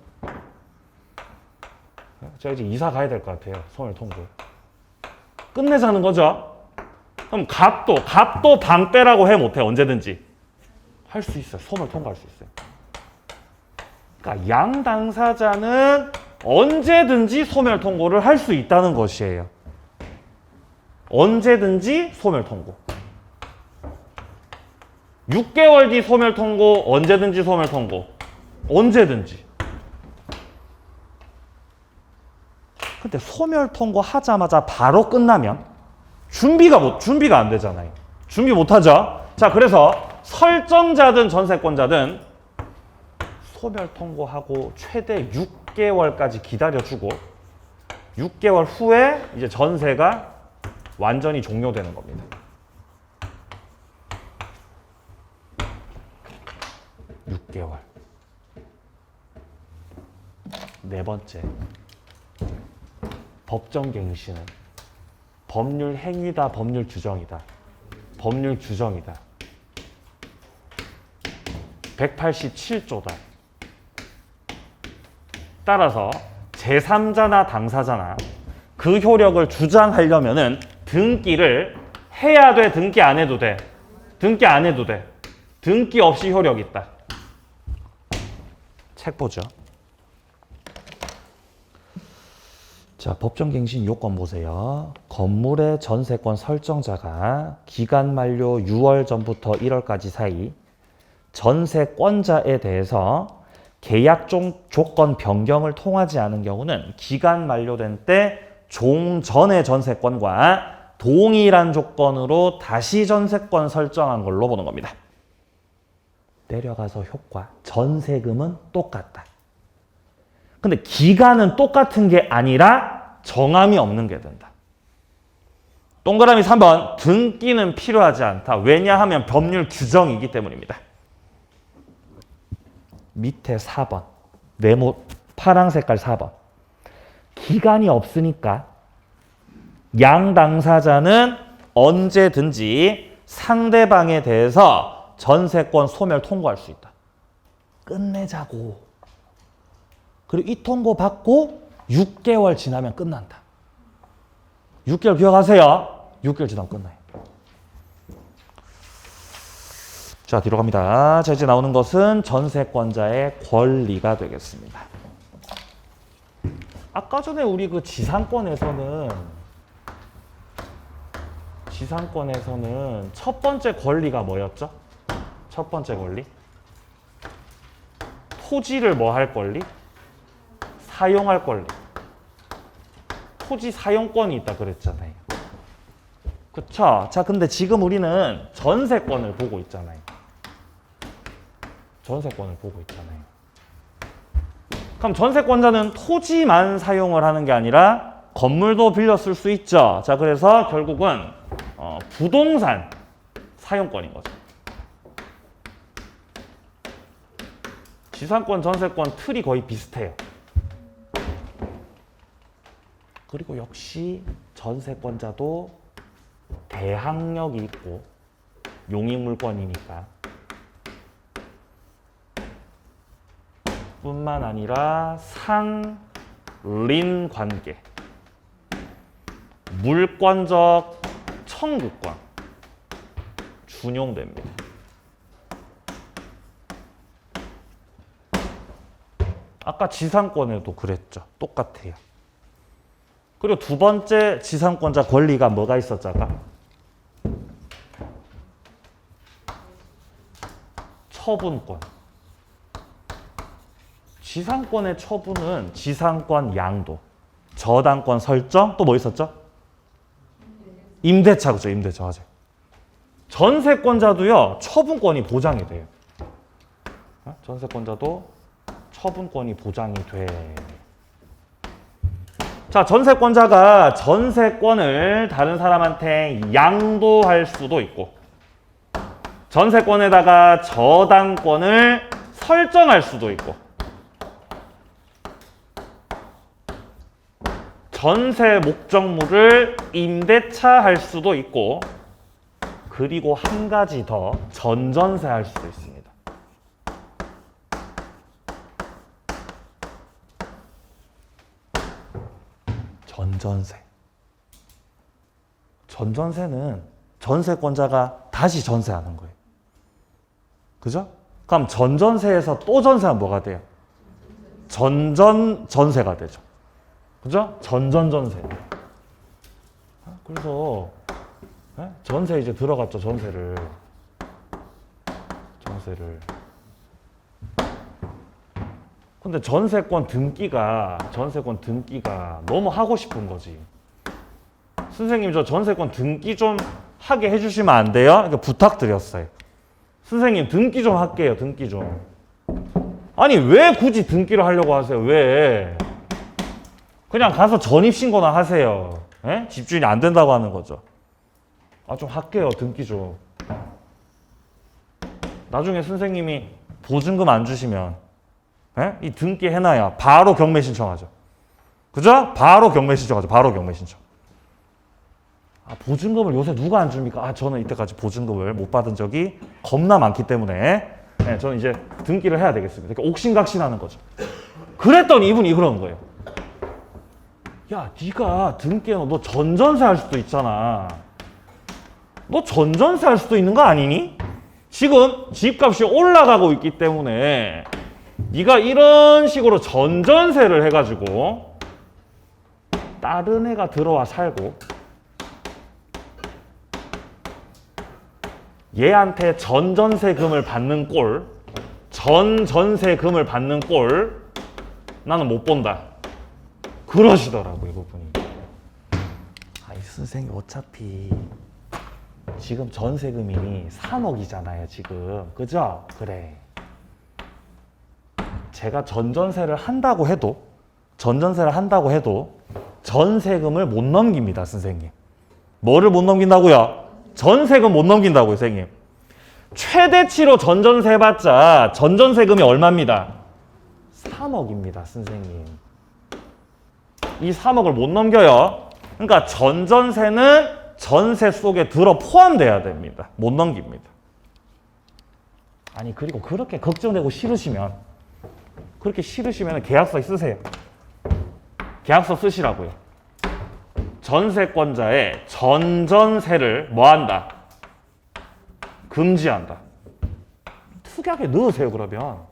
제가 이제 이사 가야 될 것 같아요. 소멸 통고. 끝내자는 거죠. 그럼 값도 방 빼라고 해 못해. 언제든지. 할 수 있어요. 소멸 통과할 수 있어요. 그러니까 양 당사자는 언제든지 소멸 통고를 할 수 있다는 것이에요. 언제든지 소멸 통고. 6개월 뒤 소멸 통고, 언제든지 소멸 통고. 언제든지. 근데 소멸 통고 하자마자 바로 끝나면 준비가 안 되잖아요. 준비 못 하죠. 자, 그래서 설정자든 전세권자든 소멸 통고하고 최대 6개월까지 기다려주고 6개월 후에 이제 전세가 완전히 종료되는 겁니다. 6개월. 네 번째. 법정갱신은 법률 행위다, 법률 규정이다. 법률 규정이다. 187조다. 따라서 제3자나 당사자나 그 효력을 주장하려면은 등기를 해야 돼, 등기 안 해도 돼. 등기 안 해도 돼. 등기 없이 효력 있다. 책 보죠. 자, 법정갱신 요건 보세요. 건물의 전세권 설정자가 기간 만료 6월 전부터 1월까지 사이 전세권자에 대해서 계약 조건 변경을 통하지 않은 경우는 기간 만료된 때 종전의 전세권과 동일한 조건으로 다시 전세권 설정한 걸로 보는 겁니다. 내려가서 효과, 전세금은 똑같다. 근데 기간은 똑같은 게 아니라 정함이 없는 게 된다. 동그라미 3번, 등기는 필요하지 않다. 왜냐하면 법률 규정이기 때문입니다. 밑에 4번, 네모 파랑 색깔 4번. 기간이 없으니까 양 당사자는 언제든지 상대방에 대해서 전세권 소멸 통고할 수 있다. 끝내자고. 그리고 이 통고 받고 6개월 지나면 끝난다. 6개월 기억하세요. 6개월 지나면 끝나요. 자, 뒤로 갑니다. 자, 이제 나오는 것은 전세권자의 권리가 되겠습니다. 아까 전에 우리 그 지상권에서는 첫 번째 권리가 뭐였죠? 첫 번째 권리? 토지를 뭐 할 권리? 사용할 권리. 토지 사용권이 있다 그랬잖아요. 그쵸? 자, 근데 지금 우리는 전세권을 보고 있잖아요. 전세권을 보고 있잖아요. 그럼 전세권자는 토지만 사용을 하는 게 아니라 건물도 빌려 쓸 수 있죠. 자, 그래서 결국은 부동산 사용권인 거죠. 지상권, 전세권 틀이 거의 비슷해요. 그리고 역시 전세권자도 대항력이 있고 용익물권이니까 뿐만 아니라 상린 관계, 물권적 청구권 준용됩니다. 아까 지상권에도 그랬죠. 똑같아요. 그리고 두 번째 지상권자 권리가 뭐가 있었죠? 아까? 처분권. 지상권의 처분은 지상권 양도, 저당권 설정, 또 뭐 있었죠? 임대차, 그죠? 임대차. 맞아요. 전세권자도요, 처분권이 보장이 돼요. 전세권자도 처분권이 보장이 돼. 자, 전세권자가 전세권을 다른 사람한테 양도할 수도 있고, 전세권에다가 저당권을 설정할 수도 있고, 전세 목적물을 임대차 할 수도 있고, 그리고 한 가지 더 전전세 할 수도 있습니다. 전전세. 전전세는 전세권자가 다시 전세하는 거예요. 그죠? 그럼 전전세에서 또 전세하면 뭐가 돼요? 전전전세가 되죠. 그죠? 전전전세. 그래서 전세 이제 들어갔죠. 전세를. 근데 전세권 등기가 너무 하고 싶은 거지. 선생님, 저 전세권 등기 좀 하게 해주시면 안 돼요? 그러니까 부탁드렸어요. 선생님, 등기 좀 할게요. 등기 좀. 아니, 왜 굳이 등기를 하려고 하세요? 왜? 그냥 가서 전입신고나 하세요. 에? 집주인이 안 된다고 하는 거죠. 아, 좀 할게요. 등기 좀. 나중에 선생님이 보증금 안 주시면 이 등기 해놔야 바로 경매 신청하죠. 그죠? 바로 경매 신청하죠. 바로 경매 신청. 아, 보증금을 요새 누가 안 줍니까? 아, 저는 이때까지 보증금을 못 받은 적이 겁나 많기 때문에 저는 이제 등기를 해야 되겠습니다. 그러니까 옥신각신하는 거죠. 그랬더니 이분이 그러는 거예요. 야, 네가 등기해 너 전전세 할 수도 있잖아. 너 전전세 할 수도 있는 거 아니니? 지금 집값이 올라가고 있기 때문에 네가 이런 식으로 전전세를 해가지고 다른 애가 들어와 살고 얘한테 전전세금을 받는 꼴, 전전세금을 받는 꼴 나는 못 본다. 그러시더라고요, 그분이. 아이 선생님, 어차피 지금 전세금이 3억이잖아요, 지금. 그죠? 그래. 제가 전전세를 한다고 해도 전세금을 못 넘깁니다, 선생님. 뭐를 못 넘긴다고요? 전세금 못 넘긴다고요, 선생님. 최대치로 전전세 해봤자 전전세금이 얼마입니다? 3억입니다, 선생님. 이 3억을 못 넘겨요. 그러니까 전전세는 전세 속에 들어 포함돼야 됩니다. 못 넘깁니다. 아니, 그리고 그렇게 걱정되고 싫으시면 계약서 쓰세요. 계약서 쓰시라고요. 전세권자의 전전세를 뭐한다? 금지한다. 특약에 넣으세요, 그러면.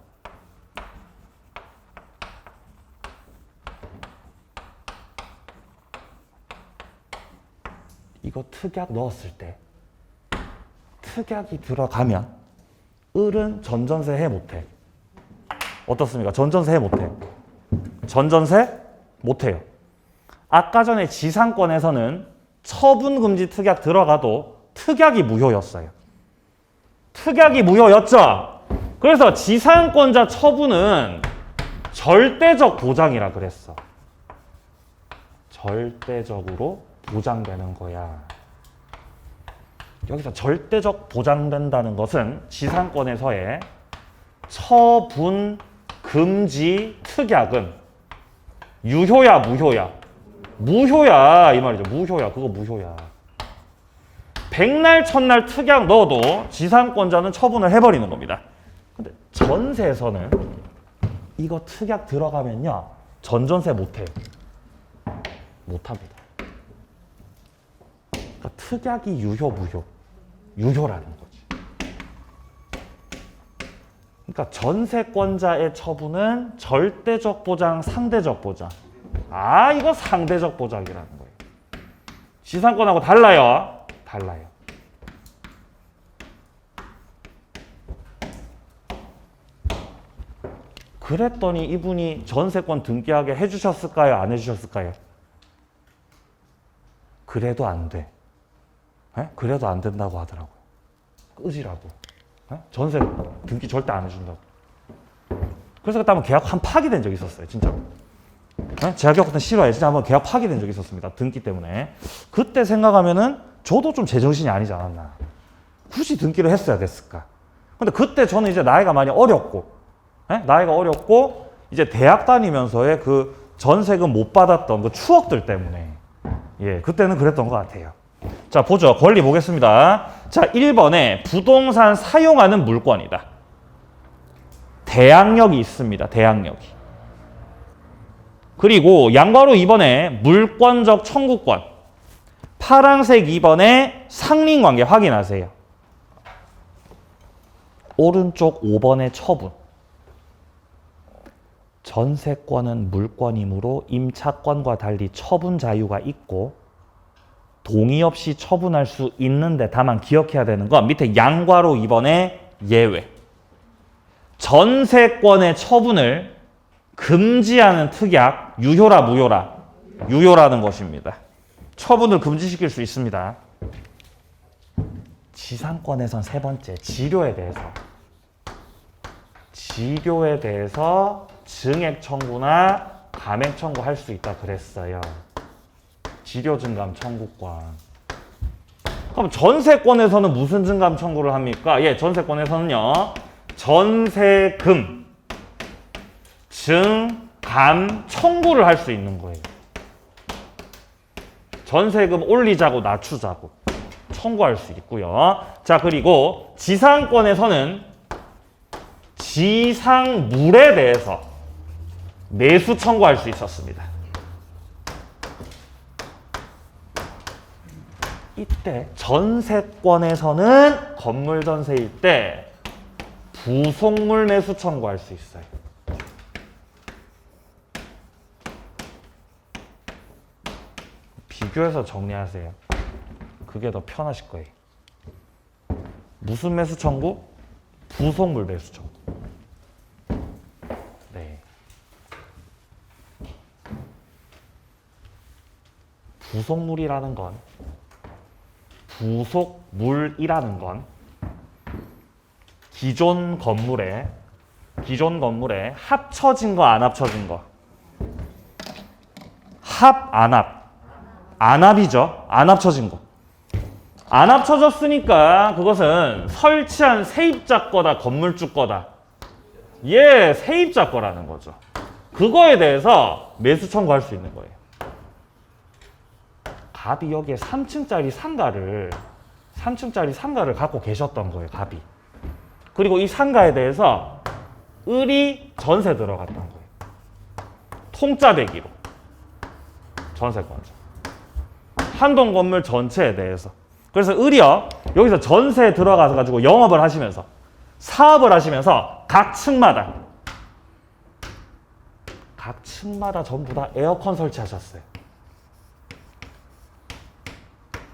이거 특약 넣었을 때 특약이 들어가면 을은 전전세 해 못해. 어떻습니까? 전전세 해 못해. 전전세 못해요. 아까 전에 지상권에서는 처분금지 특약 들어가도 특약이 무효였어요. 특약이 무효였죠? 그래서 지상권자 처분은 절대적 보장이라 그랬어. 절대적으로 보장되는 거야. 여기서 절대적 보장된다는 것은 지상권에서의 처분 금지 특약은 유효야, 무효야? 무효야, 이 말이죠. 무효야. 그거 무효야. 백날 첫날 특약 넣어도 지상권자는 처분을 해버리는 겁니다. 근데 전세에서는 이거 특약 들어가면요, 전전세 못해요. 못합니다. 그러니까 특약이 유효, 무효? 유효라는 거지. 그러니까 전세권자의 처분은 절대적 보장, 상대적 보장. 아, 이거 상대적 보장이라는 거예요. 지상권하고 달라요. 달라요. 그랬더니 이분이 전세권 등기하게 해주셨을까요? 안 해주셨을까요? 그래도 안 돼. 에? 그래도 안 된다고 하더라고요. 끄지라고. 에? 전세 등기 절대 안 해준다고. 그래서 그때 한번 계약 한 파기된 적이 있었어요. 진짜로. 제가 겪었던 실화에 진짜 한번 계약 파기된 적이 있었습니다. 등기 때문에. 그때 생각하면은 저도 좀 제정신이 아니지 않았나. 굳이 등기를 했어야 됐을까. 근데 그때 저는 이제 나이가 많이 어렸고, 나이가 어렸고, 이제 대학 다니면서의 그 전세금 못 받았던 그 추억들 때문에, 예, 그때는 그랬던 것 같아요. 자, 보죠. 권리 보겠습니다. 자, 1번에 부동산 사용하는 물건이다. 대항력이 있습니다. 대항력이. 그리고 양괄호 2번에 물권적 청구권. 파란색 2번에 상린관계 확인하세요. 오른쪽 5번의 처분. 전세권은 물권이므로 임차권과 달리 처분 자유가 있고 동의 없이 처분할 수 있는데 다만 기억해야 되는 건 밑에 양괄호 2번의 예외. 전세권의 처분을 금지하는 특약, 유효라 무효라? 유효라는 것입니다. 처분을 금지시킬 수 있습니다. 지상권에선 세 번째, 지료에 대해서 증액 청구나 감액 청구할 수 있다 그랬어요. 지료 증감 청구권. 그럼 전세권에서는 무슨 증감 청구를 합니까? 예, 전세권에서는요. 전세금 증감 청구를 할 수 있는 거예요. 전세금 올리자고 낮추자고 청구할 수 있고요. 자, 그리고 지상권에서는 지상물에 대해서 매수 청구할 수 있었습니다. 이때 전세권에서는 건물 전세일 때 부속물 매수 청구할 수 있어요. 비교해서 정리하세요. 그게 더 편하실 거예요. 무슨 매수 청구? 부속물 매수 청구. 네. 부속물이라는 건, 부속물이라는 건 기존 건물에 합쳐진 거, 안 합쳐진 거. 합, 안 합. 안 합이죠. 안 합쳐진 거. 안 합쳐졌으니까 그것은 설치한 세입자 거다, 건물주 거다. 예, 세입자 거라는 거죠. 그거에 대해서 매수 청구할 수 있는 거예요. 갑이 여기에 3층짜리 상가를 갖고 계셨던 거예요, 갑이. 그리고 이 상가에 대해서 을이 전세 들어갔던 거예요. 통짜배기로. 전세권자. 한동 건물 전체에 대해서. 그래서 을이요, 여기서 전세에 들어가서 가지고 영업을 하시면서, 사업을 하시면서 각 층마다 전부 다 에어컨 설치하셨어요.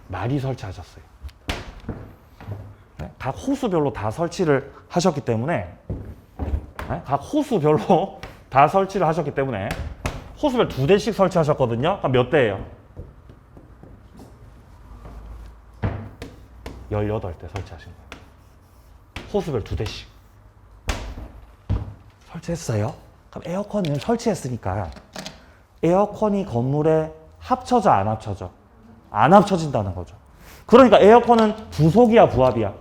많이 설치하셨어요. 네? 각 호수별로 다 설치를 하셨기 때문에, 호수별 2대씩 설치하셨거든요. 그럼 몇 대예요? 18대 설치하신 거예요. 호수별 2대씩 설치했어요. 그럼 에어컨을 설치했으니까 에어컨이 건물에 합쳐져, 안 합쳐져? 안 합쳐진다는 거죠. 그러니까 에어컨은 부속이야, 부합이야?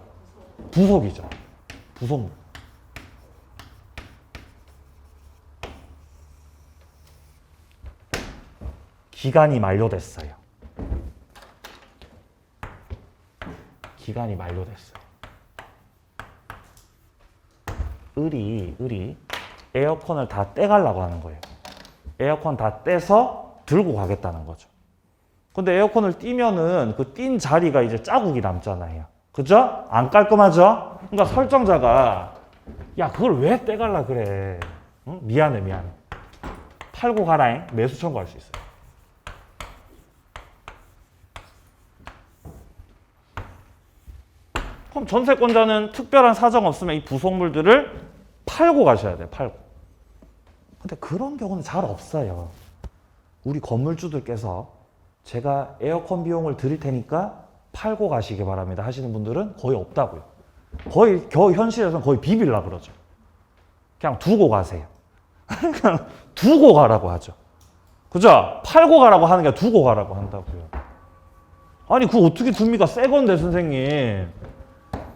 부속이죠. 부속물. 기간이 만료됐어요. 을이 에어컨을 다 떼가려고 하는 거예요. 에어컨 다 떼서 들고 가겠다는 거죠. 근데 에어컨을 띄면은 그 띈 자리가 이제 자국이 남잖아요. 그죠? 안 깔끔하죠? 그러니까 설정자가 야, 그걸 왜 떼갈라 그래? 응? 미안해. 팔고 가라잉. 매수 청구할 수 있어요. 그럼 전세권자는 특별한 사정 없으면 이 부속물들을 팔고 가셔야 돼요. 팔고. 근데 그런 경우는 잘 없어요. 우리 건물주들께서 제가 에어컨 비용을 드릴 테니까 팔고 가시기 바랍니다 하시는 분들은 거의 없다고요. 거의 현실에서는 거의 비빌라 그러죠. 그냥 두고 가세요. 그냥 두고 가라고 하죠. 그죠? 팔고 가라고 하는 게 두고 가라고 한다고요. 아니 그거 어떻게 둡니까? 새 건데 선생님.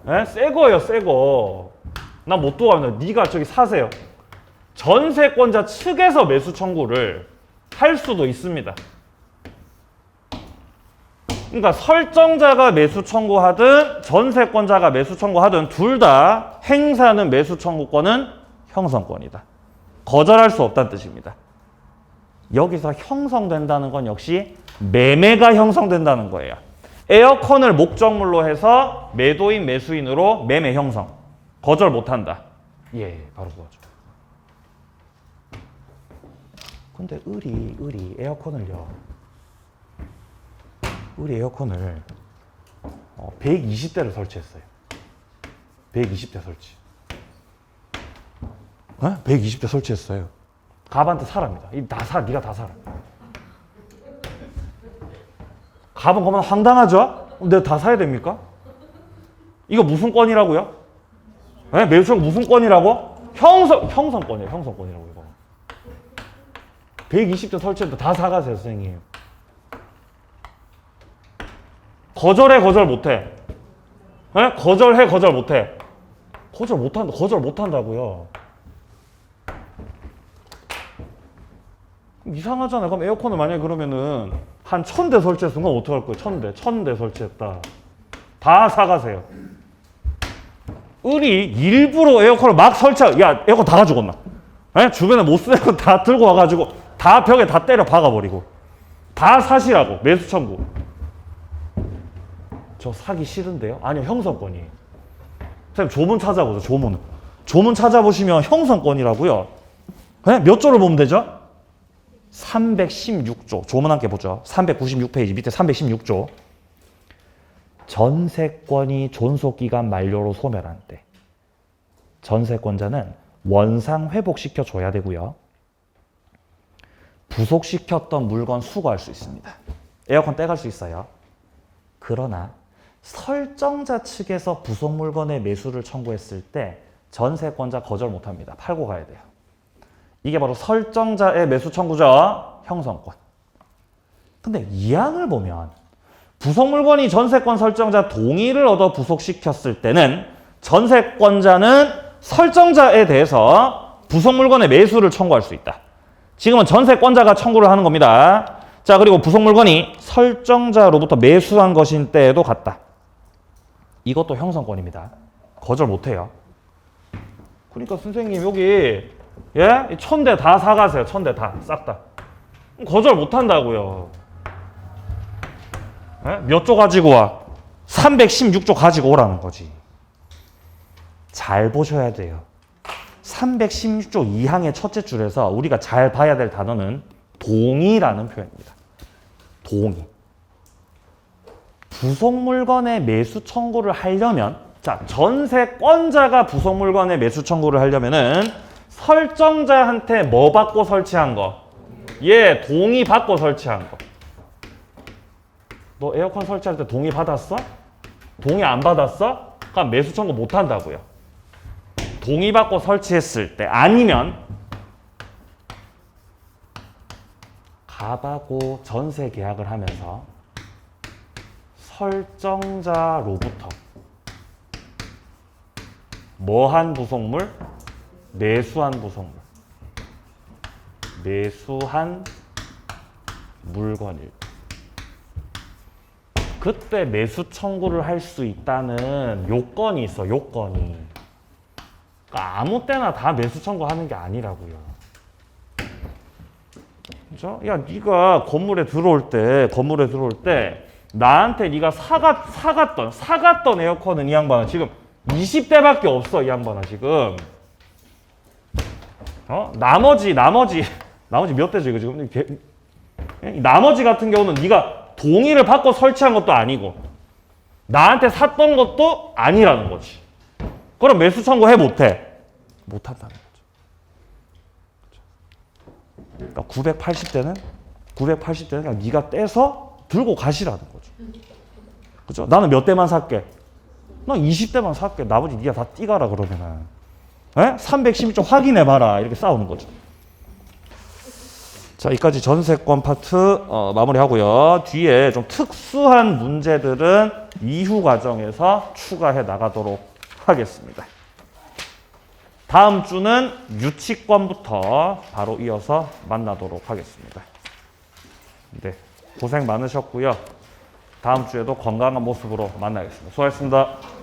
에? 새 거예요, 새 거. 나 못 두고 갑니다. 네가 저기 사세요. 전세권자 측에서 매수 청구를 할 수도 있습니다. 그러니까 설정자가 매수 청구하든 전세권자가 매수 청구하든 둘 다 행사하는 매수 청구권은 형성권이다. 거절할 수 없다는 뜻입니다. 여기서 형성된다는 건 역시 매매가 형성된다는 거예요. 에어컨을 목적물로 해서 매도인 매수인으로 매매 형성. 거절 못한다. 예, 바로 그거죠. 근데 을이 에어컨을요. 우리 에어컨을 120대를 설치했어요. 120대 설치. 120대 설치했어요. 갑한테 사랍니다. 다 사, 네가 다 사라. 갑은 그러면 황당하죠? 내가 다 사야 됩니까? 이거 무슨 건이라고요? 네? 매수청 무슨 건이라고? 형성권이에요. 형성권이라고 이거. 120대 설치했는데 다 사가세요, 선생님. 거절해, 거절 못해. 네? 거절해, 거절 못해. 거절 못한다고요. 이상하잖아요. 그럼 에어컨을 만약에 그러면은 한 1000대 설치했으면 그럼 어떡할 거예요? 1000대 설치했다. 다 사가세요. 을이 일부러 에어컨을 막 설치하고, 야, 에어컨 다 가지고 온나? 네? 주변에 못 쓰는 거 다 들고 와가지고 다 벽에 다 때려 박아버리고 다 사시라고 매수 청구. 저 사기 싫은데요? 아니요, 형성권이. 선생님 조문 찾아보죠. 조문 찾아보시면 형성권이라고요. 네? 몇 조를 보면 되죠? 316조. 조문 함께 보죠. 396페이지 밑에 316조. 전세권이 존속기간 만료로 소멸한 때 전세권자는 원상 회복시켜 줘야 되고요. 부속시켰던 물건 수거할 수 있습니다. 에어컨 떼갈 수 있어요. 그러나 설정자 측에서 부속 물건의 매수를 청구했을 때 전세권자 거절 못합니다. 팔고 가야 돼요. 이게 바로 설정자의 매수 청구죠. 형성권. 근데 이 항을 보면 부속 물건이 전세권 설정자 동의를 얻어 부속시켰을 때는 전세권자는 설정자에 대해서 부속 물건의 매수를 청구할 수 있다. 지금은 전세권자가 청구를 하는 겁니다. 자, 그리고 부속 물건이 설정자로부터 매수한 것인 때에도 같다. 이것도 형성권입니다. 거절 못해요. 그러니까 선생님 여기 예? 1000대 다 사가세요. 1000대 다 싹 다. 거절 못한다고요. 예? 몇 조 가지고 와? 316조 가지고 오라는 거지. 잘 보셔야 돼요. 316조 2항의 첫째 줄에서 우리가 잘 봐야 될 단어는 동의라는 표현입니다. 동의. 부속 물건의 매수 청구를 하려면, 자, 전세권자가 부속 물건의 매수 청구를 하려면은 설정자한테 뭐 받고 설치한 거? 예, 동의 받고 설치한 거. 너 에어컨 설치할 때 동의 받았어? 동의 안 받았어? 그럼 매수 청구 못 한다고요. 동의 받고 설치했을 때, 아니면 갑하고 전세 계약을 하면서 설정자로부터 뭐한 부속물? 매수한 부속물. 매수한 물건일 때. 그때 매수 청구를 할 수 있다는 요건이 있어, 요건이. 그러니까 아무 때나 다 매수 청구하는 게 아니라고요. 그죠? 야, 네가 건물에 들어올 때 나한테 네가 사갔던 에어컨은 이 양반은 지금 20대밖에 없어, 이 양반아 지금. 나머지 몇 대죠 이거 지금? 나머지 같은 경우는 네가 동의를 받고 설치한 것도 아니고 나한테 샀던 것도 아니라는 거지. 그럼 매수 청구 해 못해? 못한다는 거죠. 그러니까 980대는 그냥 네가 떼서 들고 가시라는 거죠. 그죠? 나는 몇 대만 살게? 나 20대만 살게. 나머지 네가 다 띠가라 그러면은. 312좀 확인해봐라. 이렇게 싸우는 거죠. 자, 여기까지 전세권 파트 마무리하고요. 뒤에 좀 특수한 문제들은 이후 과정에서 추가해 나가도록 하겠습니다. 다음 주는 유치권부터 바로 이어서 만나도록 하겠습니다. 네, 고생 많으셨고요. 다음 주에도 건강한 모습으로 만나겠습니다. 수고하셨습니다.